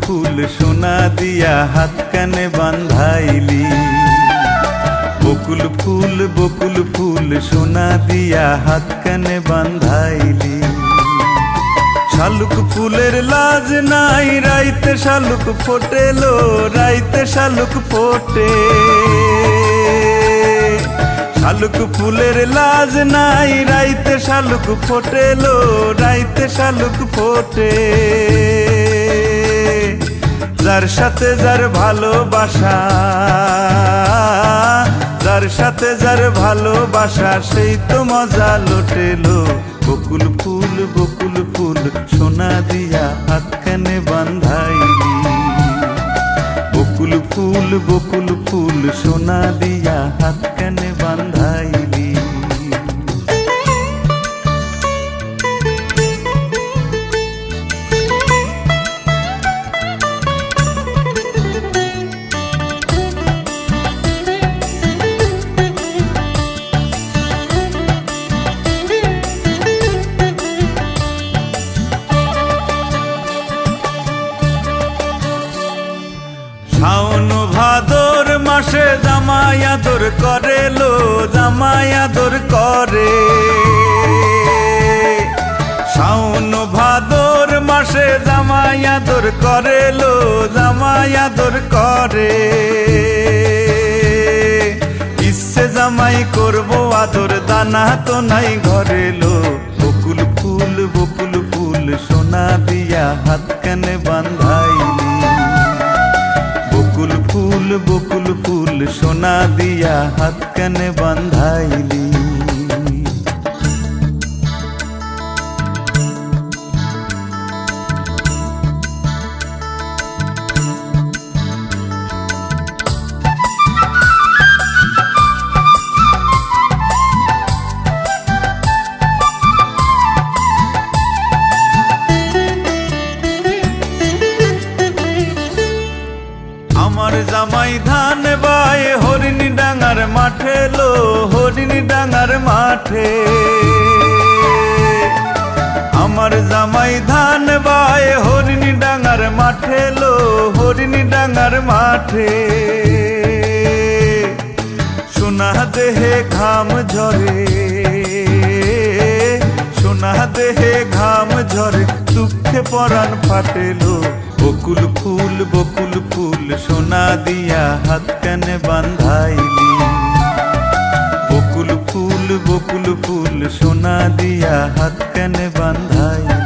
ফুল সোনা দিয়া হাত কানে বান্ধাইলি। বকুল ফুল সোনা দিয়া হাত কানে বান্ধাইলি। শালুক ফুলের লাজ নাই রাইতে শালুক ফোটেলো, রাইতে শালুক ফোটে। শালুক ফুলের লাজ নাই রাইতে শালুক ফোটেলো, রাইতে শালুক ফোটে। যার সাথে যার ভালোবাসা, যার সাথে যার ভালোবাসা সেই তো মজা লুটেলো। বকুল ফুল সোনা দিয়া হাত কানে বান্ধাইলি। বকুল ফুল সোনা দিয়া হাত কানে বান্ধাইলি। শাওন ভাদর মাসে জামাই আদর করে লো, জামাই আদর করে। শাওন ভাদর মাসে জামাই আদর করে লো, জামাই আদর করে। ইচ্ছে জামাই করবো আদর দানা তো নাই ঘরে লো। বকুল ফুল সোনা দিয়া হাত কানে বান্ধাইলি। বকুল ফুল সোনা দিয়া হাত কানে বান্ধাইলি। আমার জামাই ধান বায়ে হরিণী ডাঙার মাঠে লো, হরিণী ডাঙার মাঠে। আমার জামাই ধান বায়ে হরিণী ডাঙার মাঠে লো, হরিণী ডাঙার মাঠে। সোনা দেহে ঘাম ঝরে, সোনা দেহে ঘাম ঝরে, দুঃখে পরাণ ফাটেলো। বকুল ফুল সোনা দিয়া হাত কানে বান্ধাইলি। বকুল ফুল সোনা দিয়া হাত কানে বান্ধাইলি।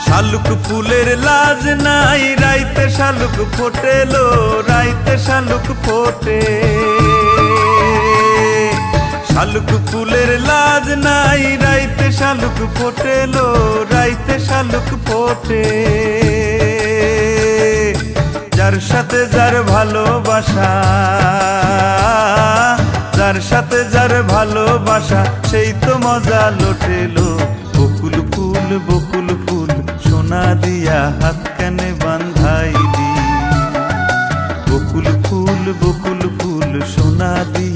শালুক ফুলের লাজ নাই রাইতে শালুক ফোটেলো, রাইতে শালুক ফোটে। শালুক ফুলের লাজ নাই রাইতে শালুক ফোটেলো, রাইতে শালুক ফোটে। যার সাথে যার ভালোবাসা, যার সাথে যার ভালোবাসা সেই তো মজা লুটেলো। বকুল ফুল সোনা দিয়া হাত কানে বান্ধাইলি। বকুল ফুল সোনা দিয়া